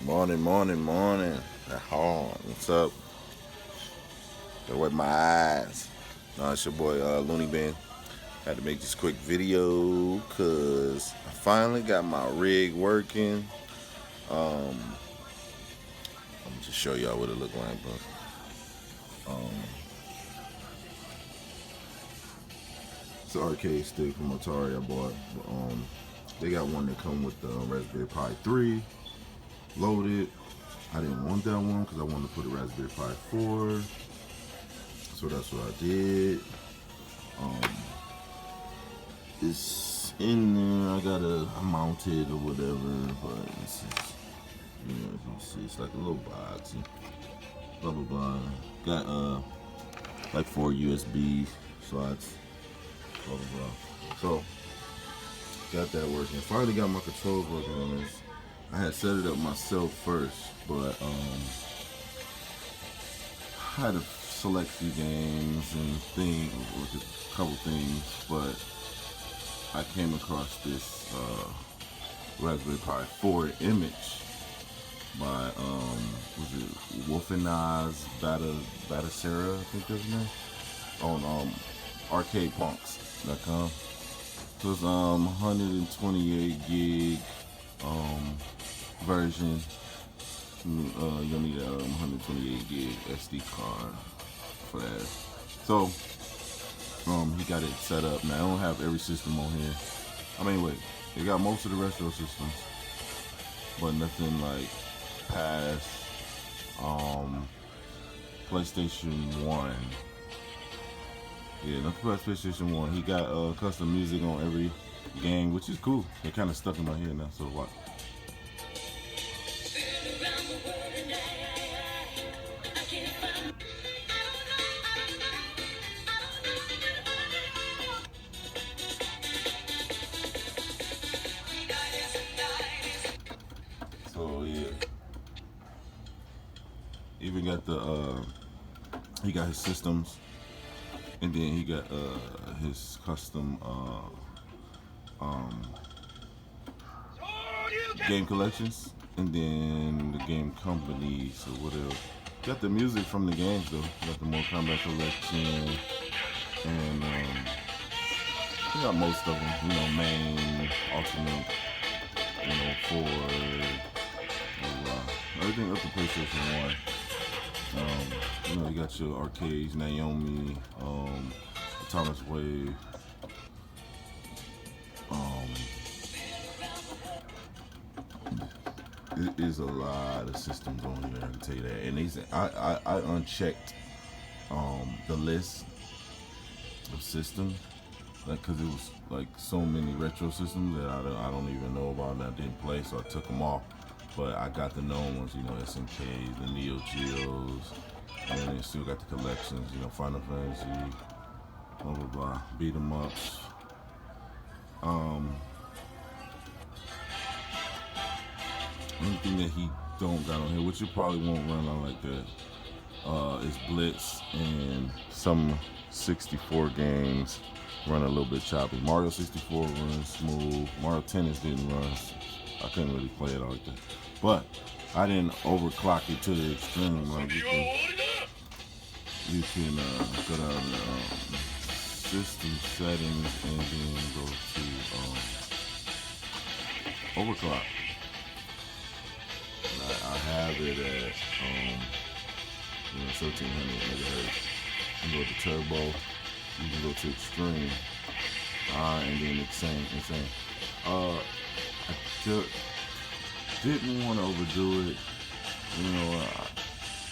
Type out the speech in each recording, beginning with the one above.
Morning. What's up? Gotta wipe my eyes. No, it's your boy LoOnyBin. Had to make this quick video because I finally got my rig working. I'm gonna just show y'all what it look like, it's an arcade stick from Atari I bought. They got one that come with the Raspberry Pi 3 loaded. I didn't want that one because I wanted to put a Raspberry Pi 4. So that's what I did. It's in there. I gotta mount it or whatever, but it's just, you see, it's like a little box. Blah blah blah. Got like 4 USB slots. Blah blah blah. So got that working. Finally got my controls working on this. I had set it up myself first, but I had to select a few games and things, look at a couple things, but I came across this Raspberry Pi 4 image by was it Wolfenaz Bhattacharya, I think that's his name, on arcadepunks.com. So it's 128 gig version. You'll need a 128 gig SD card for that. So he got it set up. Now I don't have every system on here. I mean, wait, they got most of the retro systems, but nothing like past PlayStation 1. Yeah, nothing past PlayStation 1. He got custom music on every game, which is cool. They're kind of stuck in my head now, so what? So yeah, even got he got his systems, and then he got his custom game collections, and then the game companies or whatever. Got the music from the games though. Got the Mortal Kombat collection, and he got most of them. You know, main, ultimate, for everything up to PlayStation 1. You got your arcades, Naomi, Thomas Wave. It is a lot of systems on here, I can tell you that. And I unchecked the list of systems, like, cause it was like so many retro systems that I don't even know about and I didn't play, so I took them off. But I got the known ones, SNKs, the Neo Geos, and then still got the collections, Final Fantasy, blah blah blah, beat 'em ups. Anything that he don't got on here, which you probably won't run on like that, is Blitz, and some 64 games run a little bit choppy. Mario 64 runs smooth. Mario Tennis didn't run. I couldn't really play it like that. But I didn't overclock it to the extreme. Like you can go down to system settings and then go to overclock. I have it at 1300 megahertz. You can go to turbo. You can go to extreme. And then insane. I didn't want to overdo it.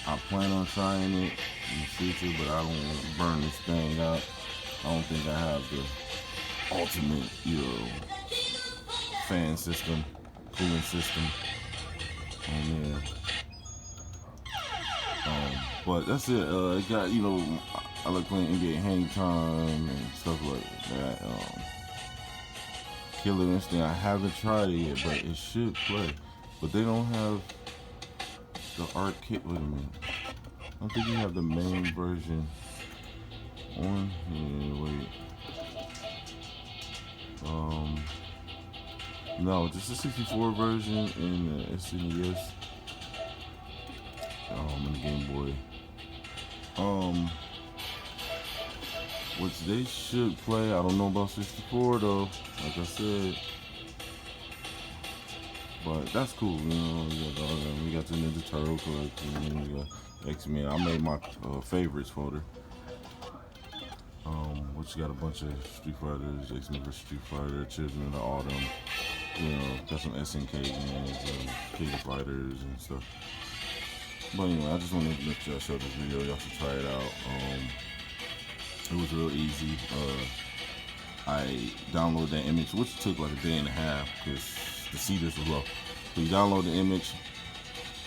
I plan on trying it in the future, but I don't want to burn this thing up. I don't think I have the ultimate, fan system, cooling system on there. But that's it. It got, I like playing NBA Hang Time and stuff like that. Killer Instinct, I haven't tried it yet, but it should play. But they don't have the arcade. Wait a minute. I don't think you have the main version on here. Wait. No, just the 64 version and the SNES and the Game Boy. Which they should play. I don't know about 64 though, like I said. But that's cool, you know. We got the Ninja Turtle collection, we got X-Men. I made my favorites folder. Which got a bunch of Street Fighters, X-Men vs. Street Fighter, Children of the Autumn. You know, got some SNK games and King of Fighters and stuff. But anyway, I just wanted to let y'all show this video. Y'all should try it out. It was real easy. I downloaded that image, which took like a day and a half because to see this was rough. So you download the image,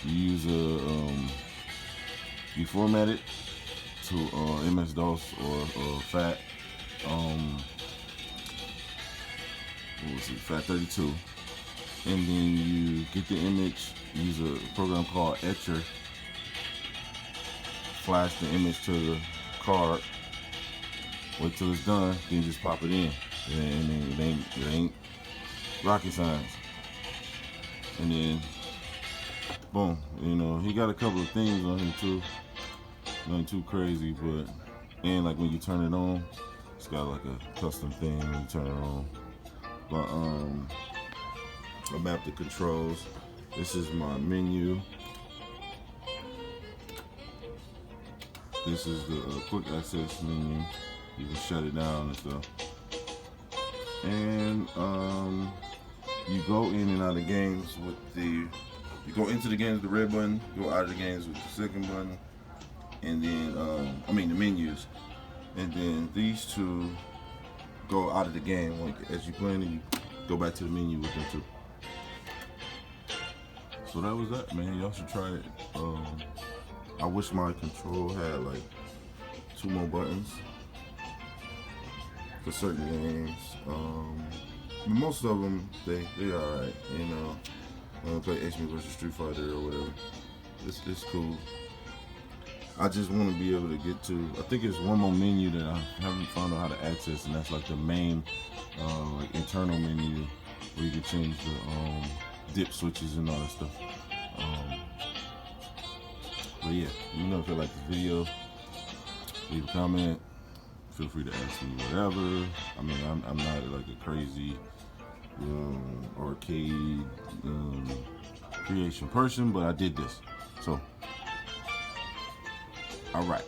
you use you format it to MS-DOS or FAT. FAT32, and then you get the image. Use a program called Etcher. Flash the image to the card. Wait till it's done, then just pop it in. And it ain't rocket science. And then, boom. You know, he got a couple of things on him too. Nothing too crazy, but and like when you turn it on, it's got like a custom thing when you turn it on. But I mapped the controls. This is my menu. This is the quick access menu. You can shut it down and stuff. And you go in and out of games with you go into the games with the red button, go out of the games with the second button, and then the menus. And then these two go out of the game. Like as you play it, you go back to the menu with them too. So that was that, man. Y'all should try it. I wish my control had like 2 more buttons for certain games. Most of them, they alright, you know. When I play X-Men vs. Street Fighter or whatever, it's cool. I just want to be able to get to, I think it's one more menu that I haven't found out how to access, and that's like the main like internal menu where you can change the dip switches and all that stuff. But yeah, you know, if you like this video, leave a comment. Feel free to ask me whatever. I mean, I'm not like a crazy arcade creation person, but I did this. So, all right.